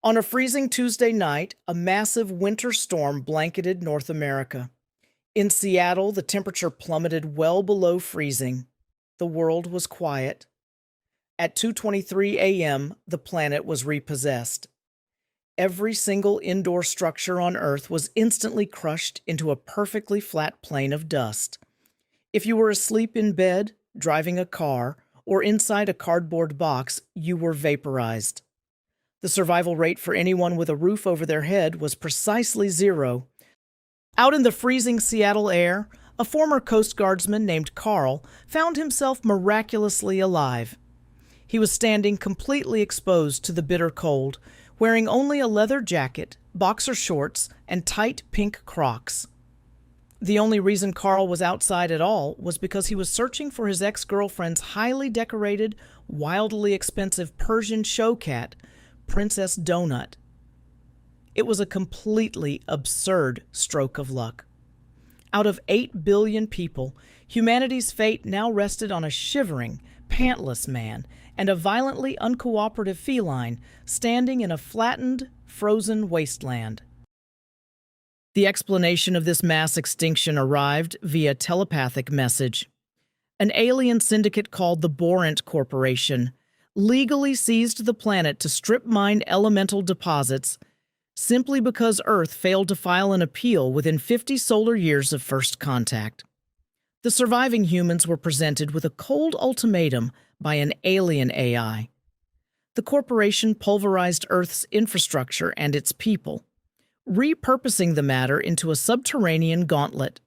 On a freezing Tuesday night, a massive winter storm blanketed North America. In Seattle, the temperature plummeted well below freezing. The world was quiet. At 2:23 a.m., the planet was repossessed. Every single indoor structure on Earth was instantly crushed into a perfectly flat plain of dust. If you were asleep in bed, driving a car, or inside a cardboard box, you were vaporized. The survival rate for anyone with a roof over their head was precisely zero. Out in the freezing Seattle air, a former coastguardsman named Carl found himself miraculously alive. He was standing completely exposed to the bitter cold, wearing only a leather jacket, boxer shorts, and tight pink Crocs. The only reason Carl was outside at all was because he was searching for his ex-girlfriend's highly decorated, wildly expensive Persian show cat, Princess Donut. It was a completely absurd stroke of luck. Out of 8 billion people, humanity's fate now rested on a shivering, pantless man and a violently uncooperative feline standing in a flattened, frozen wasteland. The explanation of this mass extinction arrived via telepathic message. An alien syndicate called the Borant Corporation legally seized the planet to strip mine elemental deposits simply because Earth failed to file an appeal within 50 solar years of first contact. The surviving humans were presented with a cold ultimatum by an alien AI. The corporation pulverized Earth's infrastructure and its people, repurposing the matter into a subterranean gauntlet.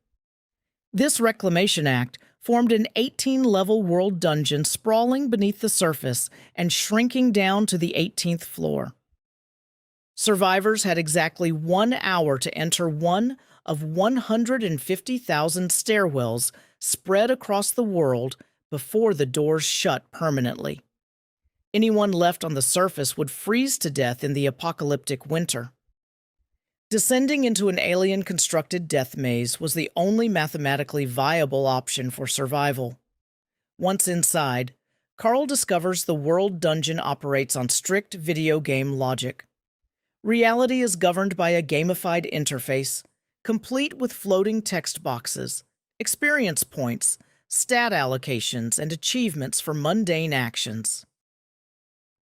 This Reclamation Act formed an 18-level world dungeon sprawling beneath the surface and shrinking down to the 18th floor. Survivors had exactly 1 hour to enter one of 150,000 stairwells spread across the world before the doors shut permanently. Anyone left on the surface would freeze to death in the apocalyptic winter. Descending into an alien-constructed death maze was the only mathematically viable option for survival. Once inside, Carl discovers the world dungeon operates on strict video game logic. Reality is governed by a gamified interface, complete with floating text boxes, experience points, stat allocations, and achievements for mundane actions.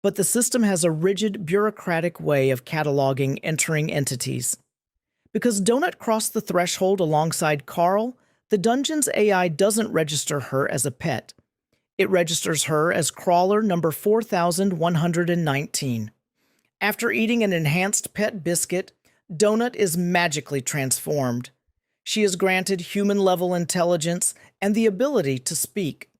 But the system has a rigid, bureaucratic way of cataloging entering entities. Because Donut crossed the threshold alongside Carl, the dungeon's AI doesn't register her as a pet. It registers her as crawler number 4119. After eating an enhanced pet biscuit, Donut is magically transformed. She is granted human-level intelligence and the ability to speak.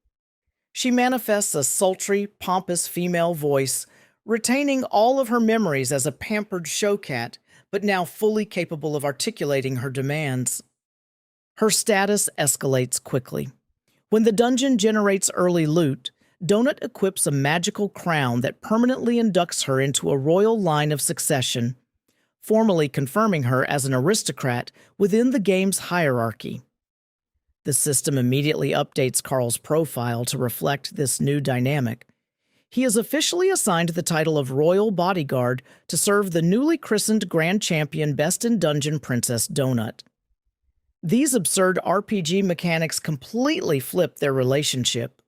She manifests a sultry, pompous female voice, retaining all of her memories as a pampered showcat, but now fully capable of articulating her demands. Her status escalates quickly. When the dungeon generates early loot, Donut equips a magical crown that permanently inducts her into a royal line of succession, formally confirming her as an aristocrat within the game's hierarchy. The system immediately updates Carl's profile to reflect this new dynamic. He is officially assigned the title of Royal Bodyguard to serve the newly christened Grand Champion Best in Dungeon Princess Donut. These absurd RPG mechanics completely flip their relationship.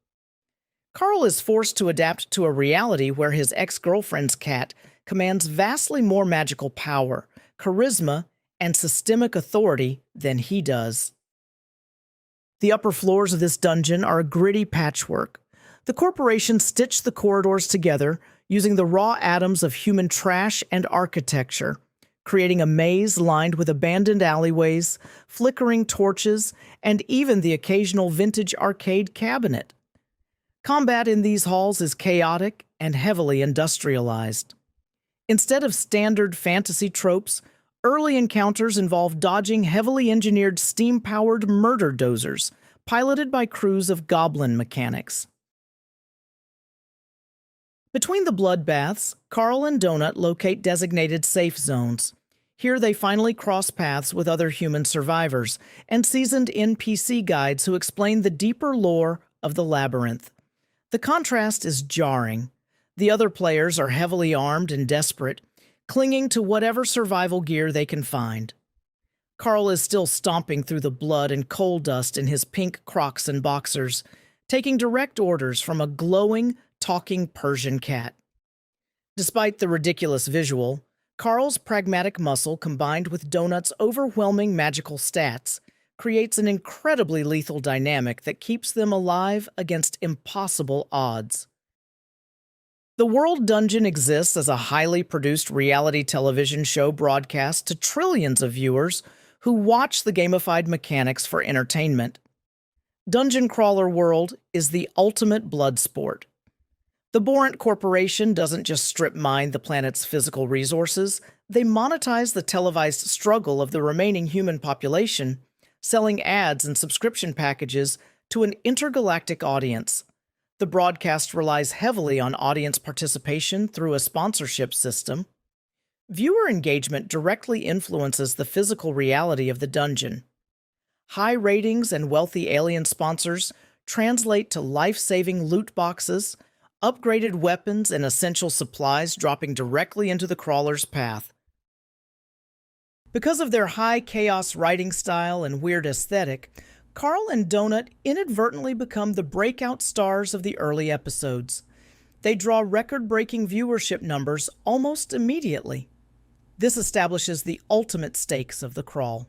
Carl is forced to adapt to a reality where his ex-girlfriend's cat commands vastly more magical power, charisma, and systemic authority than he does. The upper floors of this dungeon are a gritty patchwork. The corporation stitched the corridors together using the raw atoms of human trash and architecture, creating a maze lined with abandoned alleyways, flickering torches, and even the occasional vintage arcade cabinet. Combat in these halls is chaotic and heavily industrialized. Instead of standard fantasy tropes, early encounters involve dodging heavily engineered steam-powered murder dozers, piloted by crews of goblin mechanics. Between the bloodbaths, Carl and Donut locate designated safe zones. Here they finally cross paths with other human survivors and seasoned NPC guides who explain the deeper lore of the labyrinth. The contrast is jarring. The other players are heavily armed and desperate, clinging to whatever survival gear they can find. Carl is still stomping through the blood and coal dust in his pink Crocs and boxers, taking direct orders from a glowing, talking Persian cat. Despite the ridiculous visual, Carl's pragmatic muscle combined with Donut's overwhelming magical stats creates an incredibly lethal dynamic that keeps them alive against impossible odds. The World Dungeon exists as a highly produced reality television show broadcast to trillions of viewers who watch the gamified mechanics for entertainment. Dungeon Crawler World is the ultimate blood sport. The Borant Corporation doesn't just strip mine the planet's physical resources, they monetize the televised struggle of the remaining human population, selling ads and subscription packages to an intergalactic audience. The broadcast relies heavily on audience participation through a sponsorship system. Viewer engagement directly influences the physical reality of the dungeon. High ratings and wealthy alien sponsors translate to life-saving loot boxes, upgraded weapons, and essential supplies dropping directly into the crawler's path. Because of their high chaos writing style and weird aesthetic, Carl and Donut inadvertently become the breakout stars of the early episodes. They draw record-breaking viewership numbers almost immediately. This establishes the ultimate stakes of the crawl.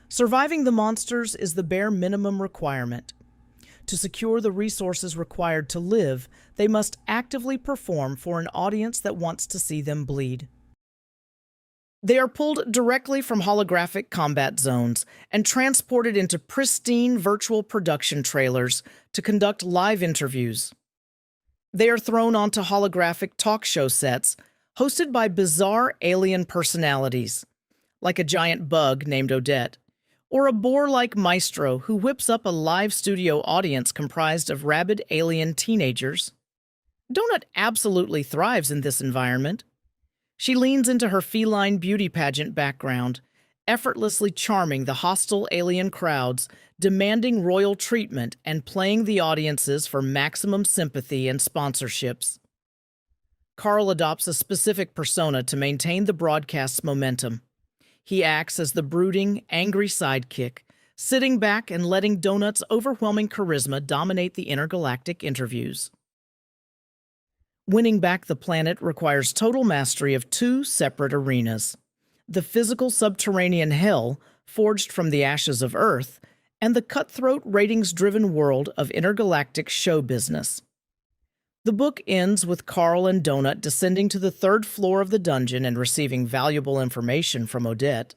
Surviving the monsters is the bare minimum requirement. To secure the resources required to live, they must actively perform for an audience that wants to see them bleed. They are pulled directly from holographic combat zones and transported into pristine virtual production trailers to conduct live interviews. They are thrown onto holographic talk show sets hosted by bizarre alien personalities, like a giant bug named Odette, or a boar-like maestro who whips up a live studio audience comprised of rabid alien teenagers. Donut absolutely thrives in this environment. She leans into her feline beauty pageant background, effortlessly charming the hostile alien crowds, demanding royal treatment and playing the audiences for maximum sympathy and sponsorships. Carl adopts a specific persona to maintain the broadcast's momentum. He acts as the brooding, angry sidekick, sitting back and letting Donut's overwhelming charisma dominate the intergalactic interviews. Winning back the planet requires total mastery of two separate arenas: the physical subterranean hell forged from the ashes of Earth, and the cutthroat, ratings-driven world of intergalactic show business. The book ends with Carl and Donut descending to the third floor of the dungeon and receiving valuable information from Odette.